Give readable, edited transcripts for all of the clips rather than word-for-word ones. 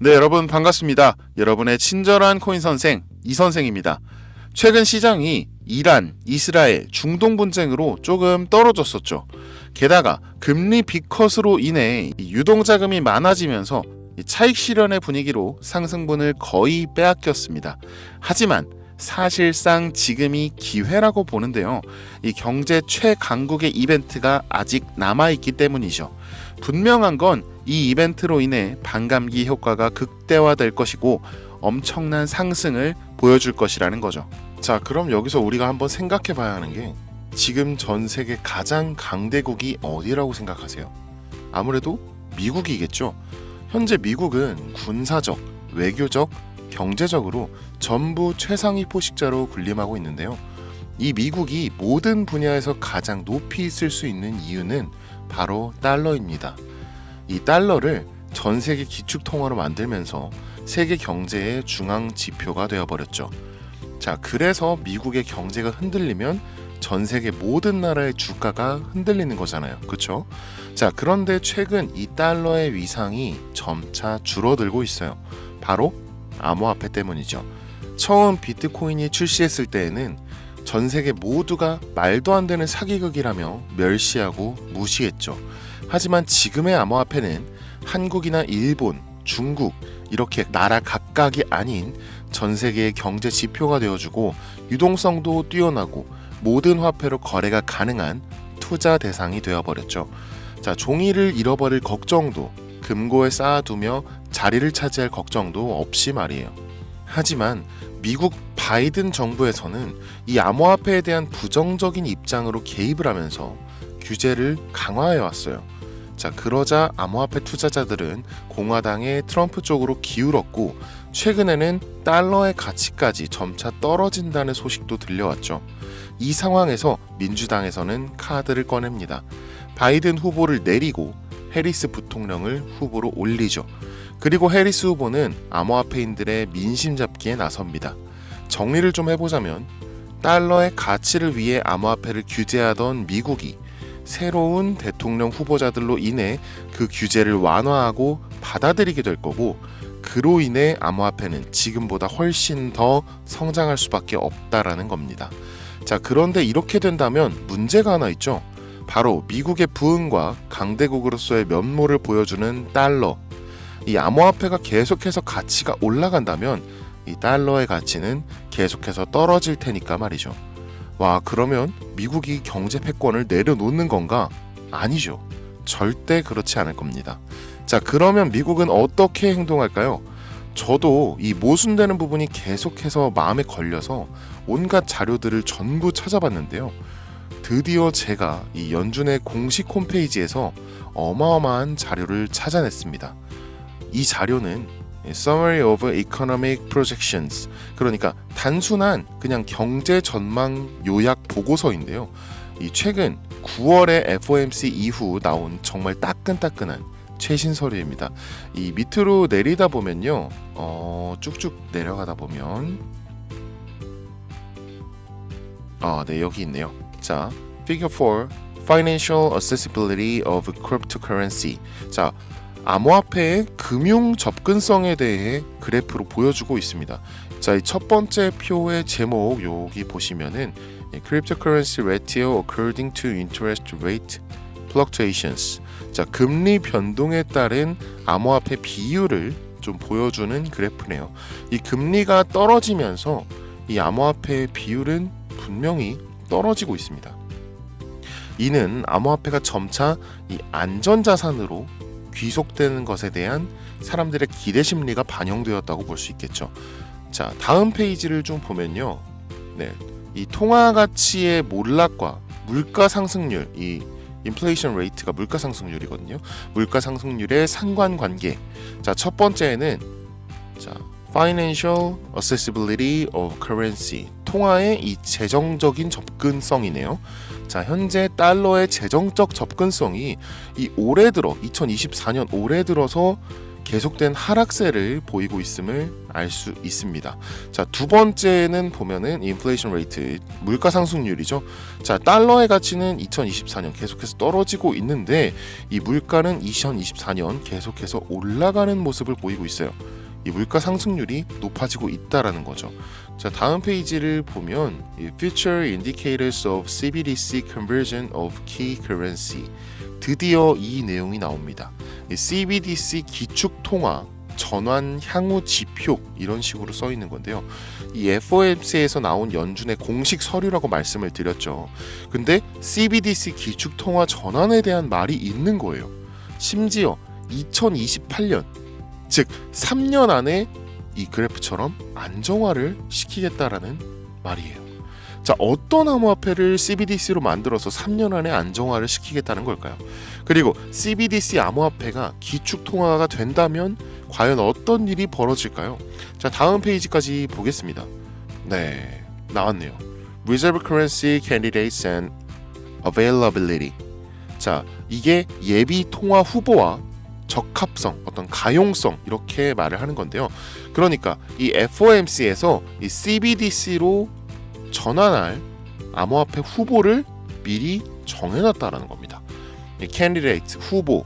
네, 여러분 반갑습니다. 여러분의 친절한 코인 선생 이 선생입니다. 최근 시장이 이란, 이스라엘, 중동 분쟁으로 조금 떨어졌었죠. 게다가 금리 빅컷으로 인해 유동자금이 많아지면서 차익 실현의 분위기로 상승분을 거의 빼앗겼습니다. 하지만 사실상 지금이 기회라고 보는데요. 이 경제 최강국의 이벤트가 아직 남아있기 때문이죠. 분명한 건 이 이벤트로 인해 반감기 효과가 극대화될 것이고 엄청난 상승을 보여줄 것이라는 거죠. 자, 그럼 여기서 우리가 한번 생각해 봐야 하는 게 지금 전 세계 가장 강대국이 어디라고 생각하세요? 아무래도 미국이겠죠. 현재 미국은 군사적, 외교적, 경제적으로 전부 최상위 포식자로 군림하고 있는데요. 이 미국이 모든 분야에서 가장 높이 있을 수 있는 이유는 바로 달러입니다. 이 달러를 전 세계 기축 통화로 만들면서 세계 경제의 중앙 지표가 되어버렸죠. 자, 그래서 미국의 경제가 흔들리면 전 세계 모든 나라의 주가가 흔들리는 거잖아요. 그렇죠? 자, 그런데 최근 이 달러의 위상이 점차 줄어들고 있어요. 바로 암호화폐 때문이죠. 처음 비트코인이 출시했을 때에는 전 세계 모두가 말도 안 되는 사기극이라며 멸시하고 무시했죠. 하지만 지금의 암호화폐는 한국이나 일본, 중국 이렇게 나라 각각이 아닌 전 세계의 경제 지표가 되어주고 유동성도 뛰어나고 모든 화폐로 거래가 가능한 투자 대상이 되어버렸죠. 자, 종이를 잃어버릴 걱정도 금고에 쌓아두며 자리를 차지할 걱정도 없이 말이에요. 하지만 미국 바이든 정부에서는 이 암호화폐에 대한 부정적인 입장으로 개입을 하면서 규제를 강화해 왔어요. 자, 그러자 암호화폐 투자자들은 공화당의 트럼프 쪽으로 기울었고 최근에는 달러의 가치까지 점차 떨어진다는 소식도 들려왔죠. 이 상황에서 민주당에서는 카드를 꺼냅니다. 바이든 후보를 내리고 해리스 부통령을 후보로 올리죠. 그리고 해리스 후보는 암호화폐인들의 민심 잡기에 나섭니다. 정리를 좀 해보자면 달러의 가치를 위해 암호화폐를 규제하던 미국이 새로운 대통령 후보자들로 인해 그 규제를 완화하고 받아들이게 될 거고 그로 인해 암호화폐는 지금보다 훨씬 더 성장할 수밖에 없다라는 겁니다. 자, 그런데 이렇게 된다면 문제가 하나 있죠. 바로 미국의 부흥과 강대국으로서의 면모를 보여주는 달러. 이 암호화폐가 계속해서 가치가 올라간다면 이 달러의 가치는 계속해서 떨어질 테니까 말이죠. 와, 그러면 미국이 경제 패권을 내려놓는 건가? 아니죠. 절대 그렇지 않을 겁니다. 자, 그러면 미국은 어떻게 행동할까요? 저도 이 모순되는 부분이 계속해서 마음에 걸려서 온갖 자료들을 전부 찾아봤는데요. 드디어 제가 이 연준의 공식 홈페이지에서 어마어마한 자료를 찾아냈습니다. 이 자료는 Summary of Economic Projections, 그러니까 단순한 그냥 경제 전망 요약 보고서인데요. 이 최근 9월에 FOMC 이후 나온 정말 따끈따끈한 최신 서류입니다. 이 밑으로 내리다 보면요, 쭉쭉 내려가다 보면 네, 여기 있네요. 자, Figure 4, Financial Accessibility of Cryptocurrency. 자, 암호화폐의 금융 접근성에 대해 그래프로 보여주고 있습니다. 자, 이 첫 번째 표의 제목 여기 보시면은 Cryptocurrency ratio according to interest rate fluctuations. 자, 금리 변동에 따른 암호화폐 비율을 좀 보여주는 그래프네요. 이 금리가 떨어지면서 이 암호화폐의 비율은 분명히 떨어지고 있습니다. 이는 암호화폐가 점차 이 안전자산으로 귀속되는 것에 대한 사람들의 기대 심리가 반영되었다고 볼 수 있겠죠. 자, 다음 페이지를 좀 보면요. 네, 이 통화 가치의 몰락과 물가 상승률, 이 인플레이션 레이트가 물가 상승률이거든요. 물가 상승률의 상관관계. 자, 첫 번째는 자, Financial Accessibility of Currency. 통화의 이 재정적인 접근성이네요. 자, 현재 달러의 재정적 접근성이 이 올해 들어 2024년 올해 들어서 계속된 하락세를 보이고 있음을 알 수 있습니다. 자, 두 번째는 보면은 인플레이션 레이트, 물가 상승률이죠. 자, 달러의 가치는 2024년 계속해서 떨어지고 있는데 이 물가는 2024년 계속해서 올라가는 모습을 보이고 있어요. 이 물가 상승률이 높아지고 있다라는 거죠. 자, 다음 페이지를 보면 Future Indicators of CBDC Conversion of Key Currency, 드디어 이 내용이 나옵니다. CBDC 기축 통화 전환 향후 지표, 이런 식으로 써 있는 건데요. 이 FOMC에서 나온 연준의 공식 서류라고 말씀을 드렸죠. 근데 CBDC 기축 통화 전환에 대한 말이 있는 거예요. 심지어 2028년, 즉 3년 안에 이 그래프처럼 안정화를 시키겠다라는 말이에요. 자, 어떤 암호화폐를 CBDC로 만들어서 3년 안에 안정화를 시키겠다는 걸까요? 그리고 CBDC 암호화폐가 기축 통화가 된다면 과연 어떤 일이 벌어질까요? 자, 다음 페이지까지 보겠습니다. 네, 나왔네요. Reserve Currency Candidates and Availability. 자, 이게 예비 통화 후보와 적합성, 어떤 가용성, 이렇게 말을 하는 건데요. 그러니까 이 FOMC에서 이 CBDC로 전환할 암호화폐 후보를 미리 정해놨다라는 겁니다. 이 candidate, 후보,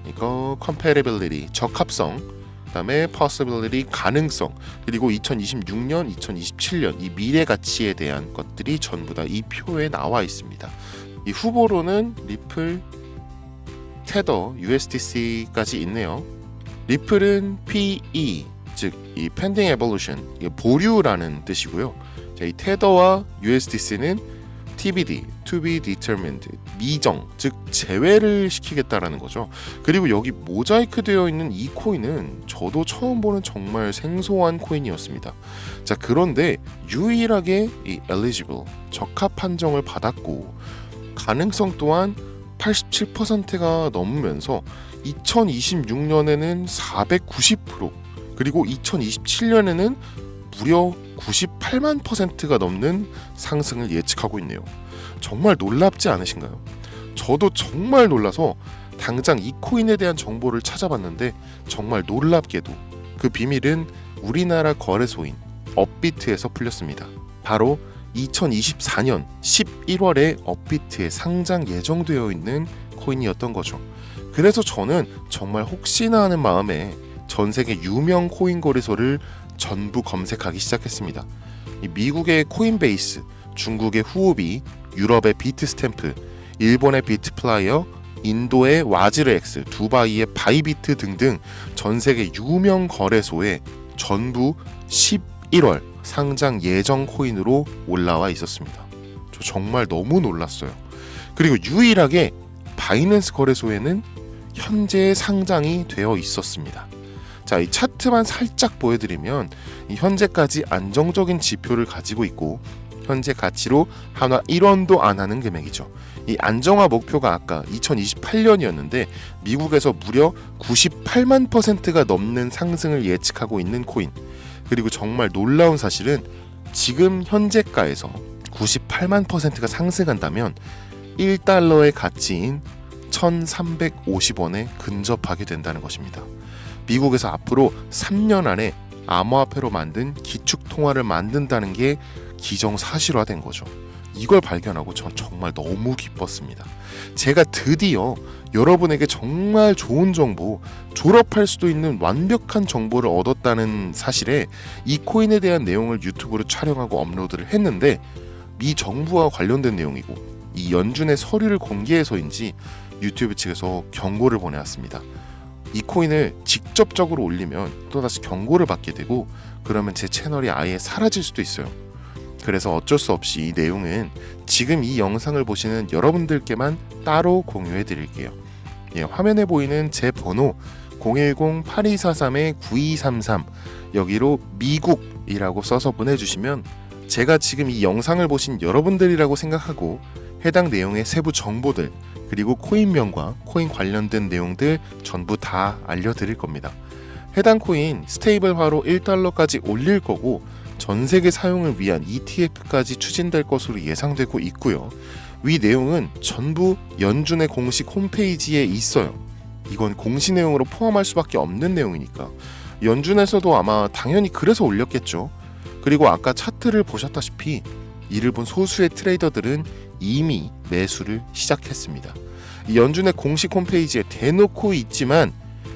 이거 compatibility, 적합성, 그다음에 possibility, 가능성, 그리고 2026년, 2027년 이 미래 가치에 대한 것들이 전부 다 이 표에 나와 있습니다. 이 후보로는 리플, 테더, USDC까지 있네요. 리플은 PE, 즉 이 pending evolution, 이게 보류라는 뜻이고요. 자, 이 테더와 USDC는 TBD, to be determined, 미정, 즉 제외를 시키겠다라는 거죠. 그리고 여기 모자이크 되어 있는 이 코인은 저도 처음 보는 정말 생소한 코인이었습니다. 자, 그런데 유일하게 이 eligible, 적합 판정을 받았고 가능성 또한 87%가 넘으면서 2026년에는 490%, 그리고 2027년에는 무려 98만 %가 넘는 상승을 예측하고 있네요. 정말 놀랍지 않으신가요? 저도 정말 놀라서 당장 이 코인에 대한 정보를 찾아봤는데 정말 놀랍게도 그 비밀은 우리나라 거래소인 업비트에서 풀렸습니다. 바로 2024년 11월에 업비트에 상장 예정되어 있는 코인이었던 거죠. 그래서 저는 정말 혹시나 하는 마음에 전 세계 유명 코인 거래소를 전부 검색하기 시작했습니다. 미국의 코인베이스, 중국의 후오비, 유럽의 비트스탬프, 일본의 비트플라이어, 인도의 와즈르엑스, 두바이의 바이비트 등등 전 세계 유명 거래소에 전부 11월 상장 예정 코인으로 올라와 있었습니다. 저 정말 너무 놀랐어요. 그리고 유일하게 바이낸스 거래소에는 현재 상장이 되어 있었습니다. 자, 이 차트만 살짝 보여드리면 이 현재까지 안정적인 지표를 가지고 있고 현재 가치로 한화 1원도 안 하는 금액이죠. 이 안정화 목표가 아까 2028년이었는데 미국에서 무려 98만 %가 넘는 상승을 예측하고 있는 코인. 그리고 정말 놀라운 사실은 지금 현재가에서 98만 %가 상승한다면 1달러의 가치인 1350원에 근접하게 된다는 것입니다. 미국에서 앞으로 3년 안에 암호화폐로 만든 기축통화를 만든다는 게 기정사실화된 거죠. 이걸 발견하고 전 정말 너무 기뻤습니다. 제가 드디어 여러분에게 정말 좋은 정보, 졸업할 수도 있는 완벽한 정보를 얻었다는 사실에 이 코인에 대한 내용을 유튜브로 촬영하고 업로드를 했는데 미 정부와 관련된 내용이고 이 연준의 서류를 공개해서인지 유튜브 측에서 경고를 보내왔습니다. 이 코인을 직접적으로 올리면 또다시 경고를 받게 되고 그러면 제 채널이 아예 사라질 수도 있어요. 그래서 어쩔 수 없이 이 내용은 지금 이 영상을 보시는 여러분들께만 따로 공유해 드릴게요. 예, 화면에 보이는 제 번호 010-8243-9233 여기로 미국이라고 써서 보내주시면 제가 지금 이 영상을 보신 여러분들이라고 생각하고 해당 내용의 세부 정보들 그리고 코인명과 코인 관련된 내용들 전부 다 알려드릴 겁니다. 해당 코인 스테이블화로 1달러까지 올릴 거고 전 세계 사용을 위한 ETF까지 추진될 것으로 예상되고 있고요. 위 내용은 전부 연준의 공식 홈페이지에 있어요. 이건 공시 내용으로 포함할 수밖에 없는 내용이니까 연준에서도 아마 당연히 그래서 올렸겠죠. 그리고 아까 차트를 보셨다시피 이를 본 소수의 트레이더들은 이미 매수를 시작했습니다. 이 연준의 공식 홈페이지에 대놓고 있지만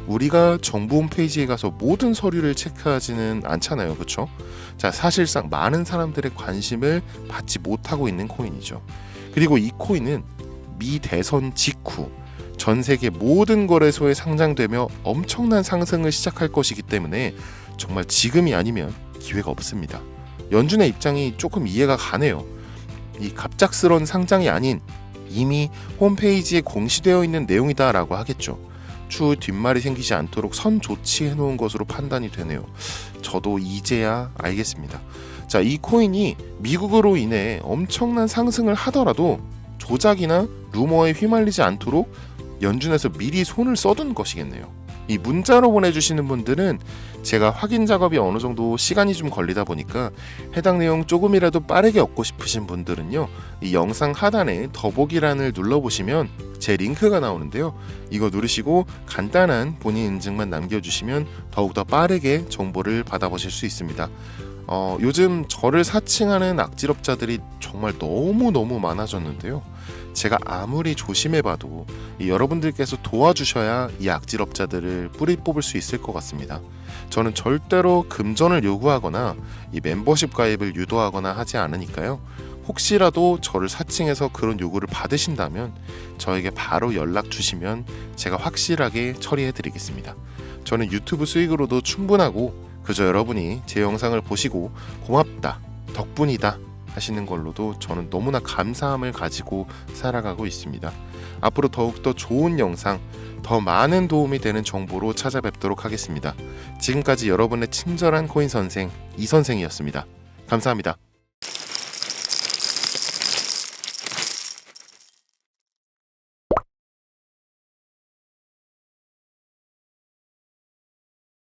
우리가 정부 홈페이지에 가서 모든 서류를 체크하지는 않잖아요, 그렇죠? 자, 사실상 많은 사람들의 관심을 받지 못하고 있는 코인이죠. 그리고 이 코인은 미 대선 직후 전 세계 모든 거래소에 상장되며 엄청난 상승을 시작할 것이기 때문에 정말 지금이 아니면 기회가 없습니다. 연준의 입장이 조금 이해가 가네요. 이 갑작스러운 상장이 아닌 이미 홈페이지에 공시되어 있는 내용이다라고 하겠죠. 추후 뒷말이 생기지 않도록 선 조치해 놓은 것으로 판단이 되네요. 저도 이제야 알겠습니다. 자, 이 코인이 미국으로 인해 엄청난 상승을 하더라도 조작이나 루머에 휘말리지 않도록 연준에서 미리 손을 써둔 것이겠네요. 이 문자로 보내주시는 분들은 제가 확인 작업이 어느 정도 시간이 좀 걸리다 보니까 해당 내용 조금이라도 빠르게 얻고 싶으신 분들은요, 이 영상 하단에 더보기란을 눌러보시면 제 링크가 나오는데요, 이거 누르시고 간단한 본인 인증만 남겨주시면 더욱더 빠르게 정보를 받아보실 수 있습니다. 요즘 저를 사칭하는 악질업자들이 정말 너무 많아졌는데요, 제가 아무리 조심해봐도 여러분들께서 도와주셔야 이 악질업자들을 뿌리 뽑을 수 있을 것 같습니다. 저는 절대로 금전을 요구하거나 이 멤버십 가입을 유도하거나 하지 않으니까요, 혹시라도 저를 사칭해서 그런 요구를 받으신다면 저에게 바로 연락 주시면 제가 확실하게 처리해 드리겠습니다. 저는 유튜브 수익으로도 충분하고 그저 여러분이 제 영상을 보시고 고맙다, 덕분이다 하시는 걸로도 저는 너무나 감사함을 가지고 살아가고 있습니다. 앞으로 더욱더 좋은 영상, 더 많은 도움이 되는 정보로 찾아뵙도록 하겠습니다. 지금까지 여러분의 친절한 코인 선생 이선생이었습니다. 감사합니다.